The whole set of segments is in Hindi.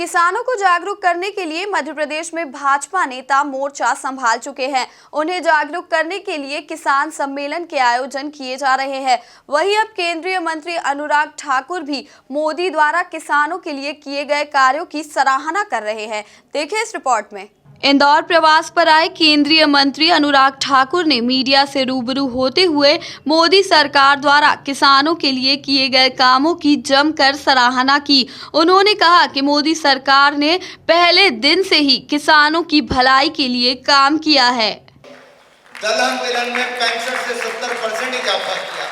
किसानों को जागरूक करने के लिए मध्य प्रदेश में भाजपा नेता मोर्चा संभाल चुके हैं। उन्हें जागरूक करने के लिए किसान सम्मेलन के आयोजन किए जा रहे हैं। वहीं अब केंद्रीय मंत्री अनुराग ठाकुर भी मोदी द्वारा किसानों के लिए किए गए कार्यों की सराहना कर रहे हैं। देखिए इस रिपोर्ट में। इंदौर प्रवास पर आए केंद्रीय मंत्री अनुराग ठाकुर ने मीडिया से रूबरू होते हुए मोदी सरकार द्वारा किसानों के लिए किए गए कामों की जमकर सराहना की। उन्होंने कहा कि मोदी सरकार ने पहले दिन से ही किसानों की भलाई के लिए काम किया है। दलहन तिलहन में 65 से 70% इजाफा किया।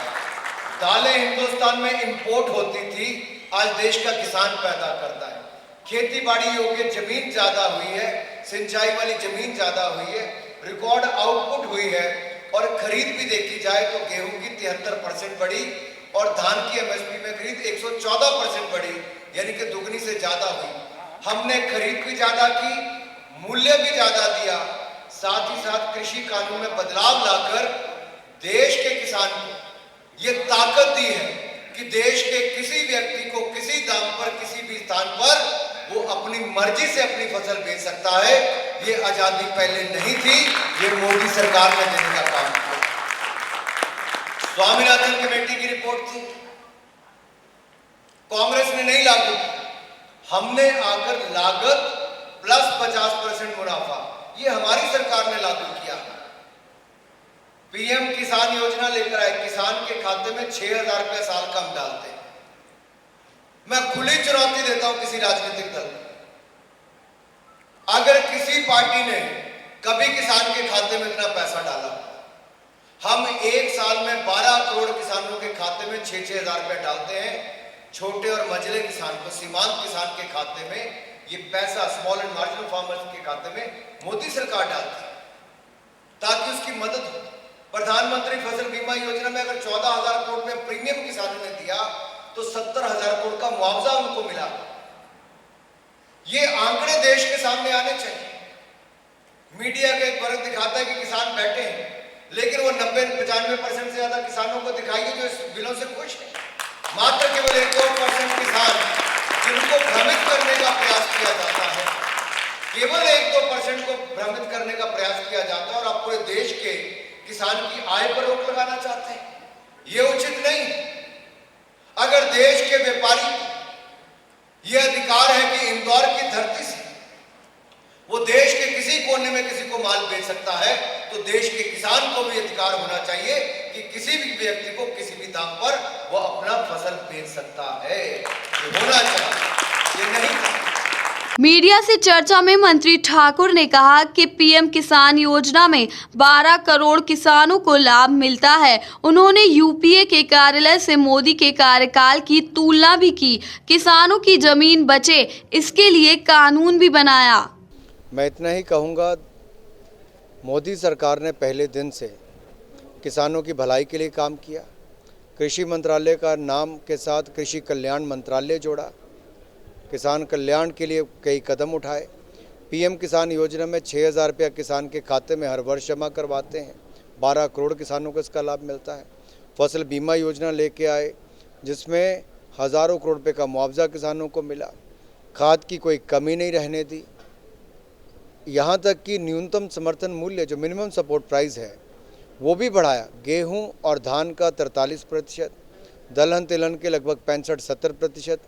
दालें हिंदुस्तान में इंपोर्ट होती थी, आज देश का किसान पैदा करता है। खेती बाड़ी योग्य जमीन ज्यादा हुई है, सिंचाई वाली जमीन ज्यादा हुई है, रिकॉर्ड आउटपुट हुई है और खरीद भी देखी जाए तो गेहूं की 73% बढ़ी और धान की एमएसपी में खरीद 114% बढ़ी, यानी कि दुगनी से ज्यादा हुई। हमने खरीद भी ज्यादा की, मूल्य भी ज्यादा दिया, साथ ही साथ कृषि कानून में बदलाव लाकर देश के किसान को ये ताकत दी है कि देश के किसी व्यक्ति को किसी दाम पर किसी भी स्थान पर वो अपनी मर्जी से अपनी फसल बेच सकता है। ये आजादी पहले नहीं थी, ये मोदी सरकार ने देने का काम किया। स्वामीनाथन कमेटी की रिपोर्ट थी, कांग्रेस ने नहीं लागू की। हमने आकर लागत प्लस 50% मुनाफा, ये हमारी सरकार ने लागू किया। पीएम किसान योजना लेकर आए, किसान के खाते में 6,000 रुपया साल का हम डालते हैं। मैं खुली चुनौती देता हूं किसी राजनीतिक दल, अगर किसी पार्टी ने कभी किसान के खाते में इतना पैसा डाला, हम एक साल में 12 करोड़ किसानों के खाते में 6,000 रुपया डालते हैं। छोटे और मझले किसान को, सीमांत किसान के खाते में ये पैसा, स्मॉल एंड मार्जिनल फार्मर्स के खाते में मोदी सरकार डालती है ताकि उसकी मदद हो। प्रधानमंत्री फसल बीमा योजना में अगर 14,000 करोड़ में प्रीमियम किसानों ने दिया तो 70,000 करोड़ का मुआवजा उनको मिला। ये आंकड़े देश के सामने आने चाहिए। मीडिया का एक वर्ग दिखाता है कि किसान बैठे हैं, लेकिन वो 90-95% से ज्यादा किसानों को दिखाइए जो इस बिलों से खुश है। मात्र केवल 1-2% किसान जिनको भ्रमित करने का प्रयास किया जाता है, केवल 1-2% को भ्रमित करने का प्रयास किया जाता है और आप पूरे देश के किसान की आय पर रोक लगाना चाहते हैं। ये उचित नहीं। अगर देश के व्यापारी यह अधिकार है कि इंदौर की धरती से वो देश के किसी कोने में किसी को माल बेच सकता है, तो देश के किसान को भी अधिकार होना चाहिए कि किसी भी व्यक्ति को किसी भी दाम पर वो अपना फसल बेच सकता है। ये होना चाहिए, ये नहीं। मीडिया से चर्चा में मंत्री ठाकुर ने कहा कि पीएम किसान योजना में 12 करोड़ किसानों को लाभ मिलता है। उन्होंने यूपीए के कार्यालय से मोदी के कार्यकाल की तुलना भी की। किसानों की जमीन बचे, इसके लिए कानून भी बनाया। मैं इतना ही कहूँगा, मोदी सरकार ने पहले दिन से किसानों की भलाई के लिए काम किया। कृषि मंत्रालय का नाम के साथ कृषि कल्याण मंत्रालय जोड़ा, किसान कल्याण के लिए कई कदम उठाए। पीएम किसान योजना में 6,000 रुपया किसान के खाते में हर वर्ष जमा करवाते हैं। 12 करोड़ किसानों को इसका लाभ मिलता है। फसल बीमा योजना लेके आए जिसमें हज़ारों करोड़ रुपये का मुआवजा किसानों को मिला। खाद की कोई कमी नहीं रहने दी। यहाँ तक कि न्यूनतम समर्थन मूल्य जो मिनिमम सपोर्ट प्राइस है वो भी बढ़ाया। गेहूँ और धान का 43%, दलहन तिलहन के लगभग 65-70%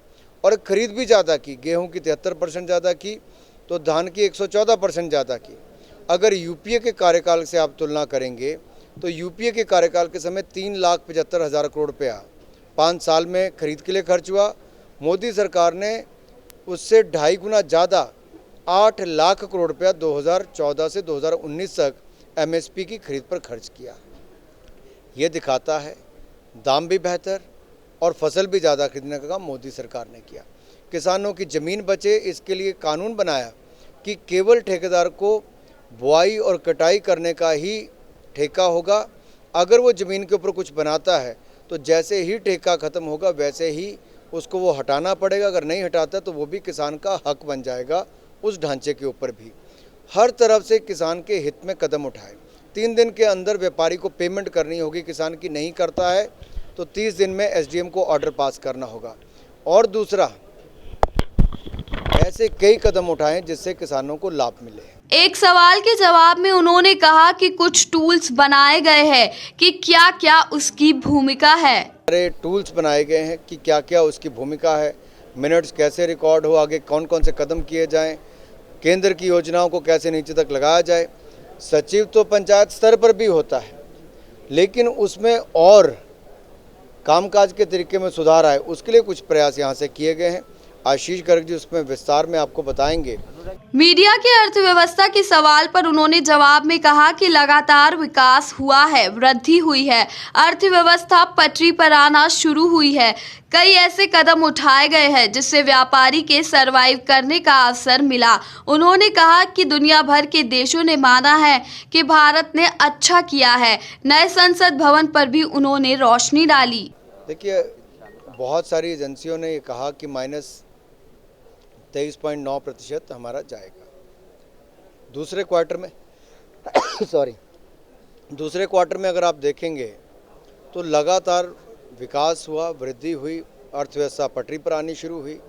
और खरीद भी ज़्यादा की। गेहूं की 73% ज़्यादा की तो धान की 114% ज़्यादा की। अगर यूपीए के कार्यकाल से आप तुलना करेंगे तो यूपीए के कार्यकाल के समय 3,75,000 करोड़ रुपया 5 साल में खरीद के लिए खर्च हुआ। मोदी सरकार ने उससे 2.5 गुना ज़्यादा 8 लाख करोड़ रुपया 2014 से 2019 तक एमएसपी की खरीद पर खर्च किया। ये दिखाता है दाम भी बेहतर और फसल भी ज़्यादा खरीदने का काम मोदी सरकार ने किया। किसानों की ज़मीन बचे, इसके लिए कानून बनाया कि केवल ठेकेदार को बुआई और कटाई करने का ही ठेका होगा। अगर वो ज़मीन के ऊपर कुछ बनाता है तो जैसे ही ठेका ख़त्म होगा वैसे ही उसको वो हटाना पड़ेगा। अगर नहीं हटाता तो वो भी किसान का हक बन जाएगा उस ढांचे के ऊपर भी। हर तरफ से किसान के हित में कदम उठाए। 3 दिन के अंदर व्यापारी को पेमेंट करनी होगी, किसान की नहीं करता है तो 30 दिन में एसडीएम को ऑर्डर पास करना होगा। और दूसरा, ऐसे कई कदम उठाए जिससे किसानों को लाभ मिले। एक सवाल के जवाब में उन्होंने कहा कि कुछ टूल्स बनाए गए हैं कि क्या क्या उसकी भूमिका है। सारे टूल्स बनाए गए हैं कि क्या क्या उसकी भूमिका है, मिनट्स कैसे रिकॉर्ड हो, आगे कौन कौन से कदम किए जाएं, केंद्र की योजनाओं को कैसे नीचे तक लगाया जाए। सचिव तो पंचायत स्तर पर भी होता है, लेकिन उसमें और कामकाज के तरीके में सुधार आए, उसके लिए कुछ प्रयास यहाँ से किए गए हैं। आशीष गर्ग जी उसमें विस्तार में आपको बताएंगे। मीडिया की अर्थव्यवस्था के सवाल पर उन्होंने जवाब में कहा कि लगातार विकास हुआ है, वृद्धि हुई है, अर्थव्यवस्था पटरी पर आना शुरू हुई है। कई ऐसे कदम उठाए गए हैं जिससे व्यापारी के सरवाइव करने का अवसर मिला। उन्होंने कहा कि दुनिया भर के देशों ने माना है कि भारत ने अच्छा किया है। नए संसद भवन पर भी उन्होंने रोशनी डाली। देखिए, बहुत सारी एजेंसियों ने ये कहा कि -23.9% हमारा जाएगा दूसरे क्वार्टर में। दूसरे क्वार्टर में अगर आप देखेंगे तो लगातार विकास हुआ, वृद्धि हुई, अर्थव्यवस्था पटरी पर आनी शुरू हुई।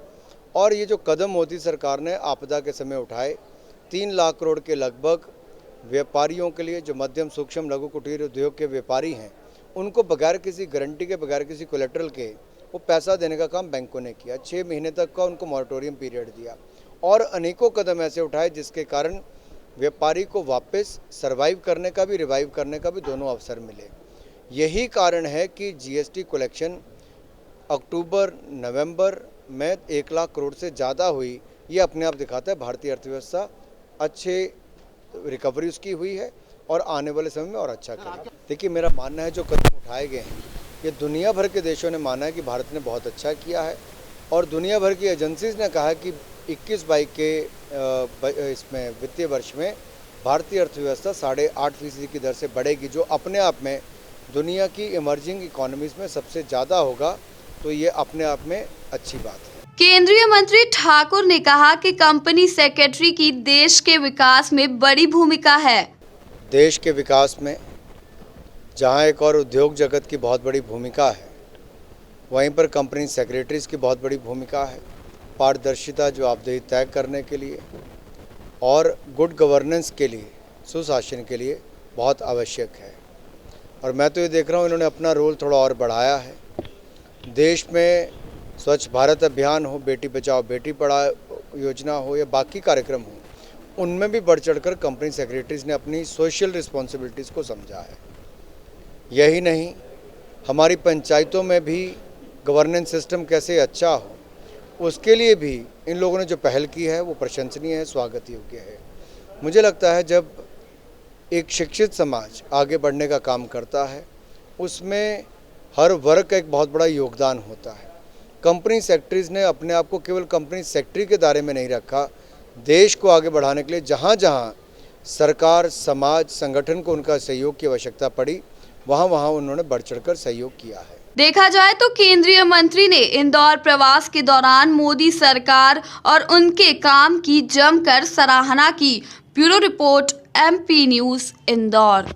और ये जो कदम मोदी सरकार ने आपदा के समय उठाए, 3 लाख करोड़ के लगभग व्यापारियों के लिए, जो मध्यम सूक्ष्म लघु कुटीर उद्योग के व्यापारी हैं, उनको बगैर किसी गारंटी के, बगैर किसी कोलेट्रल के वो पैसा देने का काम बैंकों ने किया। 6 महीने तक का उनको मॉरेटोरियम पीरियड दिया और अनेकों कदम ऐसे उठाए जिसके कारण व्यापारी को वापस सरवाइव करने का भी, रिवाइव करने का भी दोनों अवसर मिले। यही कारण है कि जीएसटी कलेक्शन अक्टूबर नवंबर में 1 लाख करोड़ से ज़्यादा हुई। ये अपने आप दिखाता है भारतीय अर्थव्यवस्था अच्छे रिकवरी उसकी हुई है और आने वाले समय में और अच्छा करेगा। देखिए, मेरा मानना है जो कदम उठाए गए हैं ये दुनिया भर के देशों ने माना है कि भारत ने बहुत अच्छा किया है और दुनिया भर की एजेंसीज ने कहा है कि 21-22 के इसमें वित्तीय वर्ष में भारतीय अर्थव्यवस्था 8.5% की दर से बढ़ेगी, जो अपने आप में दुनिया की इमर्जिंग इकोनॉमीज में सबसे ज़्यादा होगा। तो ये अपने आप में अच्छी बात है। केंद्रीय मंत्री ठाकुर ने कहा कि कंपनी सेक्रेटरी की देश के विकास में बड़ी भूमिका है। देश के विकास में जहां एक और उद्योग जगत की बहुत बड़ी भूमिका है, वहीं पर कंपनी सेक्रेटरीज की बहुत बड़ी भूमिका है। पारदर्शिता, जवाबदेही तय करने के लिए और गुड गवर्नेंस के लिए, सुशासन के लिए बहुत आवश्यक है। और मैं तो ये देख रहा हूँ इन्होंने अपना रोल थोड़ा और बढ़ाया है। देश में स्वच्छ भारत अभियान हो, बेटी बचाओ बेटी पढ़ाओ योजना हो या बाकी कार्यक्रम हो, उनमें भी बढ़ चढ़कर कंपनी सेक्रेटरीज ने अपनी सोशल रिस्पॉन्सिबिलिटीज़ को समझा है। यही नहीं, हमारी पंचायतों में भी गवर्नेंस सिस्टम कैसे अच्छा हो, उसके लिए भी इन लोगों ने जो पहल की है वो प्रशंसनीय है, स्वागत योग्य है। मुझे लगता है जब एक शिक्षित समाज आगे बढ़ने का काम करता है, उसमें हर वर्ग का एक बहुत बड़ा योगदान होता है। कंपनी सेक्रेटरीज ने अपने आप को केवल कंपनी सेक्रेटरी के दायरे में नहीं रखा, देश को आगे बढ़ाने के लिए जहाँ जहाँ सरकार, समाज, संगठन को उनका सहयोग की आवश्यकता पड़ी, वहाँ उन्होंने बढ़ चढ़कर सहयोग किया है। देखा जाए तो केंद्रीय मंत्री ने इंदौर प्रवास के दौरान मोदी सरकार और उनके काम की जमकर सराहना की। Bureau report, MP news, Indore.